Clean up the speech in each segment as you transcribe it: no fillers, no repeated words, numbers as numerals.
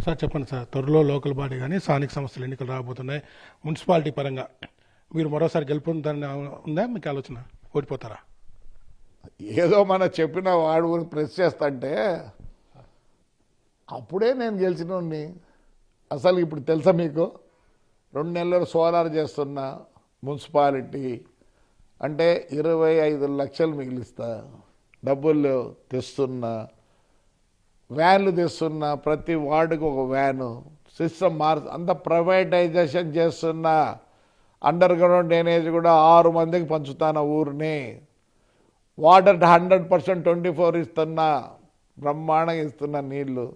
Sir చెప్పండి sir, త్వరలో local body కానీ స్థానిక సంస్థలు ఎన్నికలు రాబోతున్నాయి. మున్సిపాలిటీ పరంగా మీరు మరోసారి గెలుపొందని ఉందా మీకు ఆలోచన? ఓడిపోతారా? ఏదో మన చెప్పిన వాడు ప్రెస్ చేస్తాంటే అప్పుడే నేను గెలిచినోడిని. అసలు ఇప్పుడు తెలుసా మీకు, 2 నెలలు సోలార్ చేస్తున్నా మున్సిపాలిటీ అంటే 25 లక్షలు మిగిలిస్తా, డబ్బులు తెస్తున్నా, వ్యాన్లు తెస్తున్నా, ప్రతి వార్డుకు ఒక వ్యాను, సిస్టమ్ అంత ప్రైవేటైజేషన్ చేస్తున్నా. అండర్ గ్రౌండ్ డ్రైనేజ్ కూడా 6 మందికి పంచుతాను ఊరిని. వాటర్ 100% 24 ఇస్తున్నా, బ్రహ్మాండంగా ఇస్తున్నా నీళ్లు.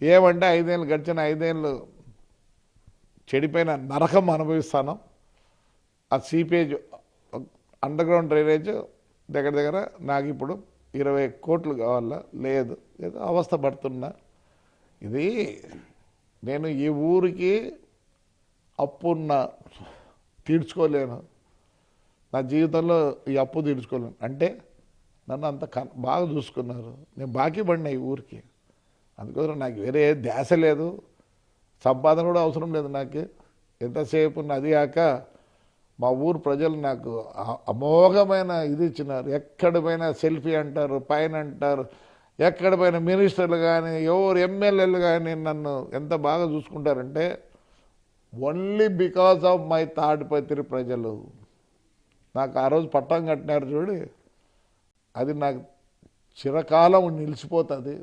ఏమంటే 5 ఏళ్ళు గడిచిన 5 ఏళ్ళు చెడిపోయిన నరకం అనుభవిస్తాను. ఆ సీపేజ్ అండర్ గ్రౌండ్ డ్రైనేజ్ దగ్గర దగ్గర నాకు ఇప్పుడు 20 కోట్లు కావాలా, లేదు ఏదో అవస్థ పడుతున్నా. ఇది నేను ఈ ఊరికి అప్పున్న తీర్చుకోలేను, నా జీవితంలో ఈ అప్పు తీర్చుకోలేను. అంటే నన్ను అంత బాగా చూసుకున్నారు, నేను బాకీ పడినా ఈ ఊరికి. అందుకోసం నాకు వేరే ధ్యాస లేదు, సంపాదన కూడా అవసరం లేదు నాకు. ఎంతసేపు అది కాక మా ఊరు ప్రజలు నాకు అమోఘమైన ఇది ఇచ్చినారు. ఎక్కడ పోయినా సెల్ఫీ అంటారు, పైన అంటారు, ఎక్కడ పోయినా మినిస్టర్లు కానీ ఎవరు ఎమ్మెల్యేలు కానీ నన్ను ఎంత బాగా చూసుకుంటారంటే only because of my Tadipatri ప్రజలు. నాకు ఆ రోజు పట్టం కట్టినారు చూడు, అది నాకు చిరకాలం నిలిచిపోతుంది.